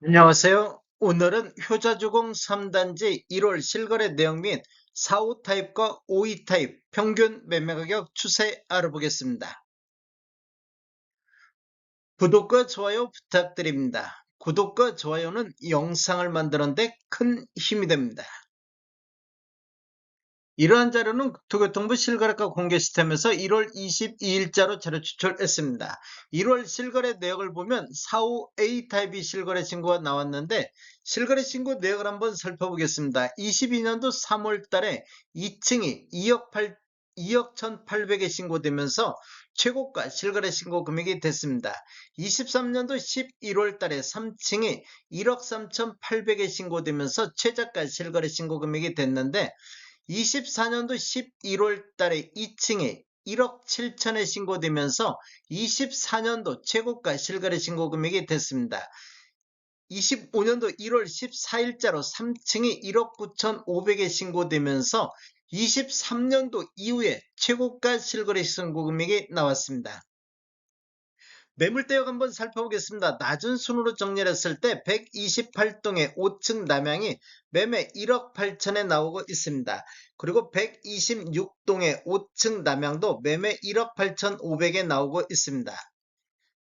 안녕하세요. 오늘은 효자주공 3단지 1월 실거래 내용 및 4호 타입과 5위 타입 평균 매매 가격 추세 알아보겠습니다. 구독과 좋아요 부탁드립니다. 구독과 좋아요는 영상을 만드는데 큰 힘이 됩니다. 이러한 자료는 국토교통부 실거래가 공개 시스템에서 1월 22일자로 자료 추출했습니다. 1월 실거래 내역을 보면 45A 타입이 실거래 신고가 나왔는데 실거래 신고 내역을 한번 살펴보겠습니다. 22년도 3월 달에 2층이 2억 1,800에 신고되면서 최고가 실거래 신고 금액이 됐습니다. 23년도 11월 달에 3층이 1억 3,800에 신고되면서 최저가 실거래 신고 금액이 됐는데 24년도 11월 달에 2층에 1억 7천에 신고되면서 24년도 최고가 실거래 신고 금액이 됐습니다. 25년도 1월 14일자로 3층이 1억 9,500에 신고되면서 23년도 이후에 최고가 실거래 신고 금액이 나왔습니다. 매물대역 한번 살펴보겠습니다. 낮은 순으로 정리를 했을 때 128동의 5층 남향이 매매 1억 8천에 나오고 있습니다. 그리고 126동의 5층 남향도 매매 1억 8천5백에 나오고 있습니다.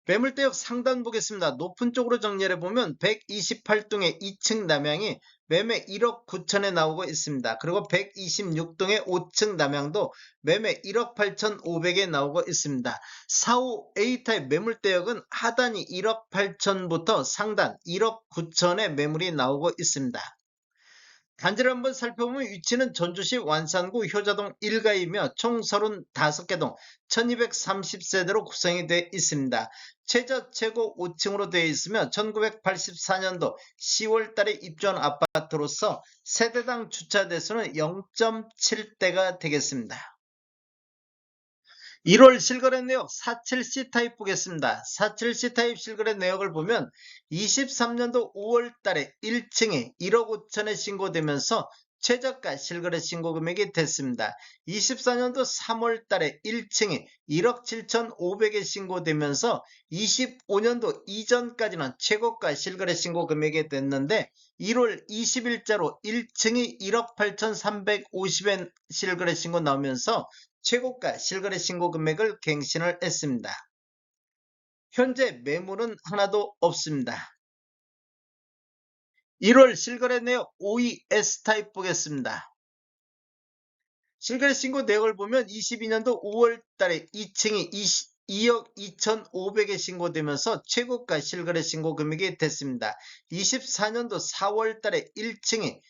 매물대역 상단 보겠습니다. 높은 쪽으로 정리해 보면 128동의 2층 남향이 매매 1억 9천에 나오고 있습니다. 그리고 126동의 5층 남향도 매매 1억 8천5백에 나오고 있습니다. 45A 타입 매물대역은 하단이 1억 8천부터 상단 1억 9천의 매물이 나오고 있습니다. 단지를 한번 살펴보면 위치는 전주시 완산구 효자동 1가이며 총 35개 동 1230세대로 구성이 되어 있습니다. 최저 최고 5층으로 되어 있으며 1984년도 10월 달에 입주한 아파트로서 세대당 주차 대수는 0.7대가 되겠습니다. 1월 실거래 내역 47C 타입 보겠습니다. 47C 타입 실거래 내역을 보면 23년도 5월 달에 1층에 1억 5천에 신고되면서 최저가 실거래 신고 금액이 됐습니다. 24년도 3월 달에 1층에 1억 7천5백에 신고되면서 25년도 이전까지는 최고가 실거래 신고 금액이 됐는데 1월 20일자로 1층이 1억 8천3백오십엔 실거래 신고 나오면서 최고가 실거래 신고 금액을 갱신을 했습니다. 현재 매물은 하나도 없습니다. 1월 실거래 내역 5위 S타입 보겠습니다. 실거래 신고 내역을 보면 22년도 5월 달에 2층이 2억 2천5백에 신고되면서 최고가 실거래 신고 금액이 됐습니다. 24년도 4월 달에 1층이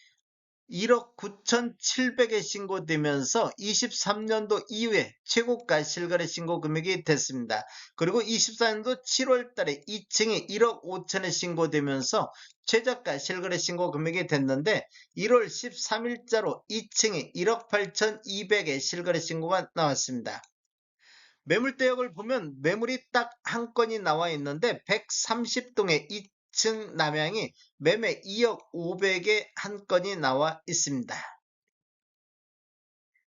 1억 9천7백에 신고되면서 23년도 이후에 최고가 실거래 신고 금액이 됐습니다. 그리고 24년도 7월 달에 2층이 1억 5천에 신고되면서 최저가 실거래 신고 금액이 됐는데 1월 13일자로 2층이 1억 8천2백에 실거래 신고가 나왔습니다. 매물대역을 보면 매물이 딱 한 건이 나와 있는데 130동의 2층 남향이 매매 2억 5백에 한 건이 나와 있습니다.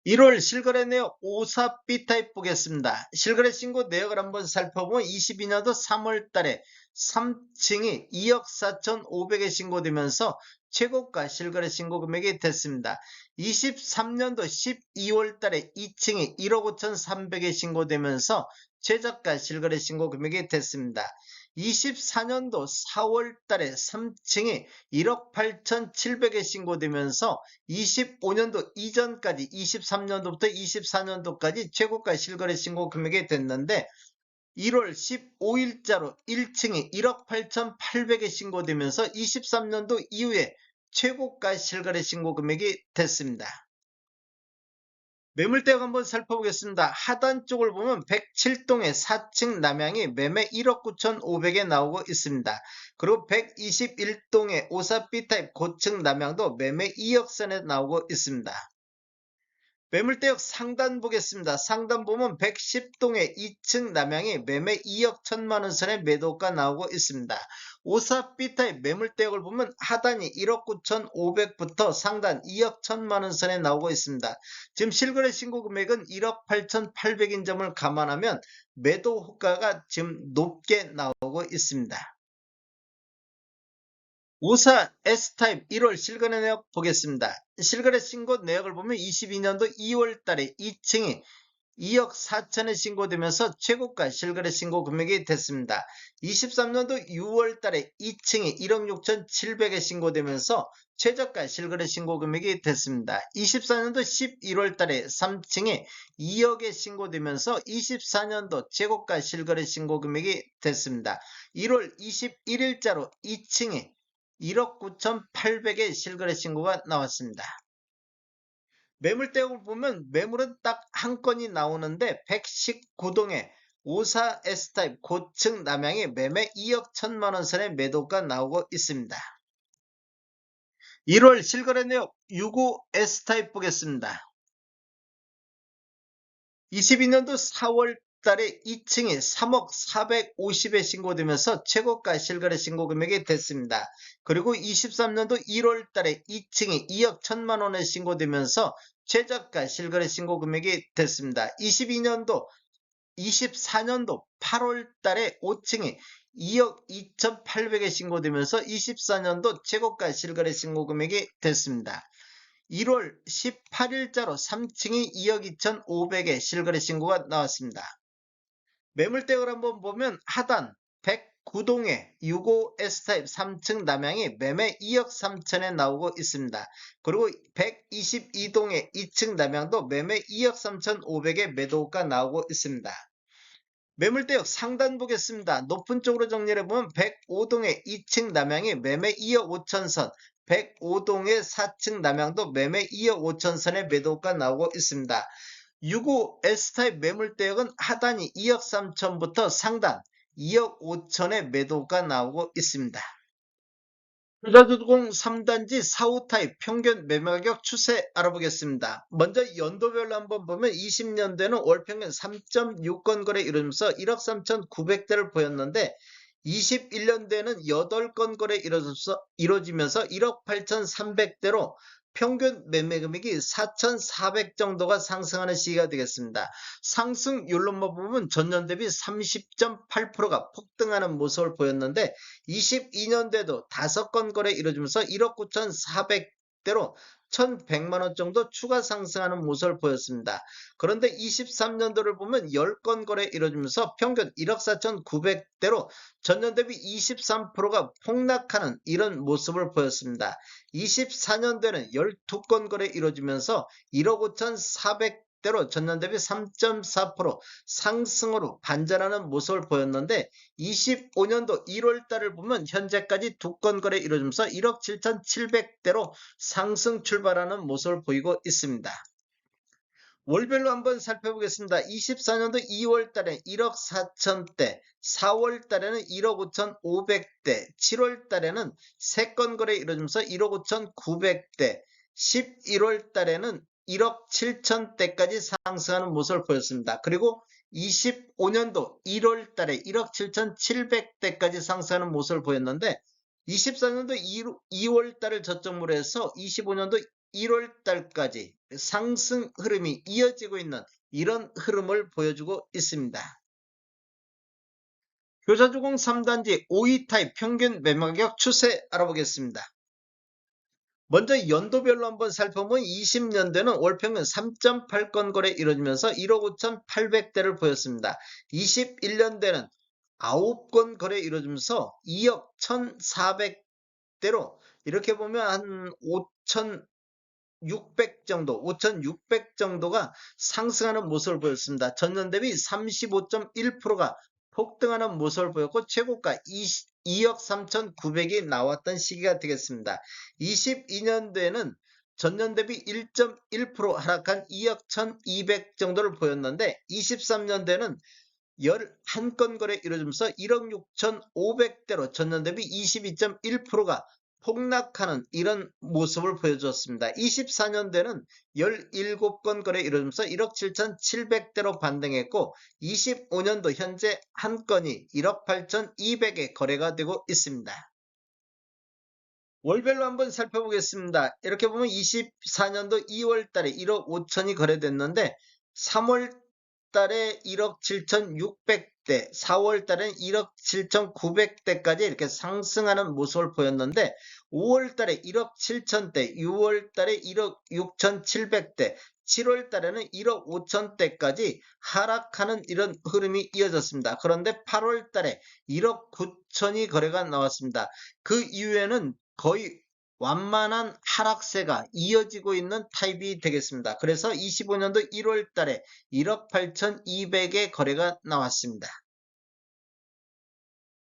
1월 실거래 내역 54B 타입 보겠습니다. 실거래 신고 내역을 한번 살펴보면 22년도 3월 달에 3층이 2억 4천5백에 신고되면서 최고가 실거래 신고 금액이 됐습니다. 23년도 12월 달에 2층이 1억 5천3백에 신고되면서 최저가 실거래 신고 금액이 됐습니다. 24년도 4월 달에 3층이 1억 8천7백에 신고되면서 25년도 이전까지 23년도부터 24년도까지 최고가 실거래 신고 금액이 됐는데 1월 15일자로 1층이 1억 8천8백에 신고되면서 23년도 이후에 최고가 실거래 신고 금액이 됐습니다. 매물대역 한번 살펴보겠습니다. 하단 쪽을 보면 107동의 4층 남향이 매매 1억 9천5백에 나오고 있습니다. 그리고 121동의 54B 타입 고층 남향도 매매 2억 선에 나오고 있습니다. 매물대역 상단 보겠습니다. 상단 보면 110동의 2층 남향이 매매 2억 1천만원 선의 매도가 나오고 있습니다. 54B 타입 매물대역을 보면 하단이 1억 9천5백부터 상단 2억 1천만원 선에 나오고 있습니다. 지금 실거래 신고 금액은 1억 8천8백인 점을 감안하면 매도 호가가 지금 높게 나오고 있습니다. 54 S타입 1월 실거래 내역 보겠습니다. 실거래 신고 내역을 보면 22년도 2월 달에 2층이 2억 4천에 신고되면서 최고가 실거래 신고 금액이 됐습니다. 23년도 6월 달에 2층이 1억 6천7백에 신고되면서 최저가 실거래 신고 금액이 됐습니다. 24년도 11월 달에 3층이 2억에 신고되면서 24년도 최고가 실거래 신고 금액이 됐습니다. 1월 21일자로 2층이 1억 9천8백의 실거래 신고가 나왔습니다. 매물대역을 보면 매물은 딱 한 건이 나오는데 119동에 54 S타입 고층 남향이 매매 2억 1천만원 선의 매도가 나오고 있습니다. 1월 실거래 내역 65 S타입 보겠습니다. 22년도 4월 달에 2층이 3억 450에 신고되면서 최고가 실거래 신고 금액이 됐습니다. 그리고 23년도 1월 달에 2층이 2억 1천만원에 신고되면서 최저가 실거래 신고 금액이 됐습니다. 24년도 8월 달에 5층이 2억 2천8백에 신고되면서 24년도 최고가 실거래 신고 금액이 됐습니다. 1월 18일자로 3층이 2억 2천5백에 실거래 신고가 나왔습니다. 매물대역을 한번 보면 하단 109동에 65 S타입 3층 남향이 매매 2억 3천에 나오고 있습니다. 그리고 122동에 2층 남향도 매매 2억 3천5백에 매도가 나오고 있습니다. 매물대역 상단 보겠습니다. 높은 쪽으로 정리를 해보면 105동에 2층 남향이 매매 2억 5천선, 105동의 4층 남향도 매매 2억 5천선의 매도가 나오고 있습니다. 65 S타입 매물대역은 하단이 2억 3천부터 상단 2억 5천의 매도가 나오고 있습니다. 투자주공 3단지 4호 타입 평균 매매가격 추세 알아보겠습니다. 먼저 연도별로 한번 보면 20년대는 월평균 3.6건 거래 이루면서 1억 3,900대를 보였는데 21년대는 8건 거래 이루어지면서 1억 8,300대로 평균 매매 금액이 4,400 정도가 상승하는 시기가 되겠습니다. 상승률로만 보면 전년 대비 30.8%가 폭등하는 모습을 보였는데 22년대도 5건 거래 이루어지면서 1억 9,400대로 1,100만원 정도 추가 상승하는 모습을 보였습니다. 그런데 23년도를 보면 10건 거래 이루어지면서 평균 1억 4,900대로 전년 대비 23%가 폭락하는 이런 모습을 보였습니다. 24년도에는 12건 거래 이루어지면서 1억 5,400대로 전년 대비 3.4% 상승으로 반전하는 모습을 보였는데 25년도 1월 달을 보면 현재까지 2건 거래 이루어지면서 1억 7,700대로 상승 출발하는 모습을 보이고 있습니다. 월별로 한번 살펴보겠습니다. 24년도 2월 달에 1억 4천대, 4월 달에는 1억 5,500대, 7월 달에는 3건 거래 이루어지면서 1억 5,900대, 11월 달에는 1억 7천대까지 상승하는 모습을 보였습니다. 그리고 25년도 1월 달에 1억 7,700대까지 상승하는 모습을 보였는데 24년도 2월 달을 저점으로 해서 25년도 1월 달까지 상승 흐름이 이어지고 있는 이런 흐름을 보여주고 있습니다. 교사주공 3단지 5위 타입 평균 매매가격 추세 알아보겠습니다. 먼저 연도별로 한번 살펴보면 20년대는 월평균 3.8건 거래 이루어지면서 1억 5,800대를 보였습니다. 21년대는 9건 거래 이루어지면서 2억 1,400대로 이렇게 보면 한 5,600 정도, 5,600 정도가 상승하는 모습을 보였습니다. 전년 대비 35.1%가 폭등하는 모습을 보였고 최고가 2억 3,900이 나왔던 시기가 되겠습니다. 22년도에는 전년 대비 1.1% 하락한 2억 1,200 정도를 보였는데 23년도에는 11건 거래 이루어지면서 1억 6,500대로 전년 대비 22.1%가 폭락하는 이런 모습을 보여주었습니다. 24년대는 17건 거래 이루어지면서 1억 7,700대로 반등했고 25년도 현재 한 건이 1억 8,200에 거래가 되고 있습니다. 월별로 한번 살펴보겠습니다. 이렇게 보면 24년도 2월 달에 1억 5천이 거래됐는데 3월 달에 1억 7,600 7,200대, 4월 달에는 1억 7,900대까지 이렇게 상승하는 모습을 보였는데 5월 달에 1억 7천대, 6월 달에 1억 6,700대, 7월 달에는 1억 5천대까지 하락하는 이런 흐름이 이어졌습니다. 그런데 8월 달에 1억 9천이 거래가 나왔습니다. 그 이후에는 거의 완만한 하락세가 이어지고 있는 타입이 되겠습니다. 그래서 25년도 1월 달에 1억 8,200의 거래가 나왔습니다.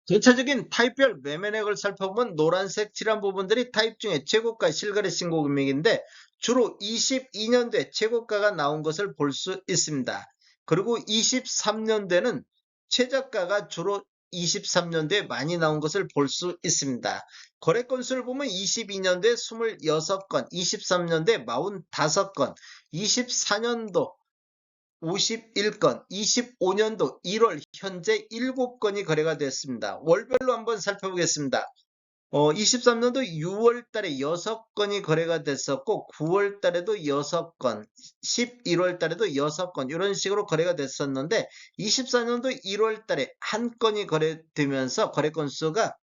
전체적인 타입별 매매액을 살펴보면 노란색 칠한 부분들이 타입 중에 최고가 실거래 신고 금액인데 주로 22년도에 최고가가 나온 것을 볼 수 있습니다. 그리고 23년도에는 최저가가 주로 23년도에 많이 나온 것을 볼 수 있습니다. 거래 건수를 보면 22년도에 26건, 23년도에 45건, 24년도 51건, 25년도 1월 현재 7건이 거래가 됐습니다. 월별로 한번 살펴보겠습니다. 23년도 6월 달에 6건이 거래가 됐었고 9월 달에도 6건, 11월 달에도 6건 이런 식으로 거래가 됐었는데 24년도 1월 달에 1건이 거래되면서 거래 건수가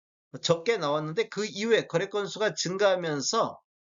적게 나왔는데 그 이후에 거래 건수가 증가하면서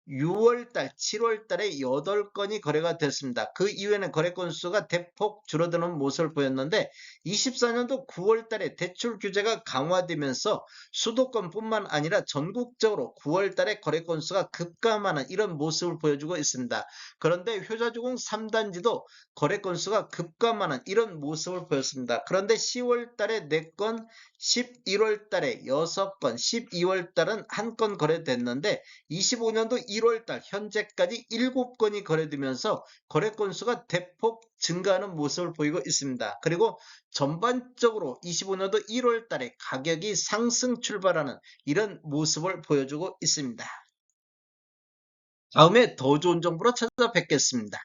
6월달, 7월달에 8건이 거래가 됐습니다. 그 이후에는 거래 건수가 대폭 줄어드는 모습을 보였는데 24년도 9월달에 대출 규제가 강화되면서 수도권뿐만 아니라 전국적으로 9월달에 거래 건수가 급감하는 이런 모습을 보여주고 있습니다. 그런데 효자주공 3단지도 거래 건수가 급감하는 이런 모습을 보였습니다. 그런데 10월달에 4건, 11월달에 6건, 12월달은 1건 거래됐는데 25년도 1월달 현재까지 7건이 거래되면서 거래 건수가 대폭 증가하는 모습을 보이고 있습니다. 그리고 전반적으로 25년도 1월달에 가격이 상승 출발하는 이런 모습을 보여주고 있습니다. 다음에 더 좋은 정보로 찾아뵙겠습니다.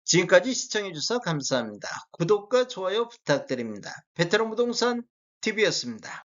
지금까지 시청해주셔서 감사합니다. 구독과 좋아요 부탁드립니다. 베테랑 부동산 TV였습니다.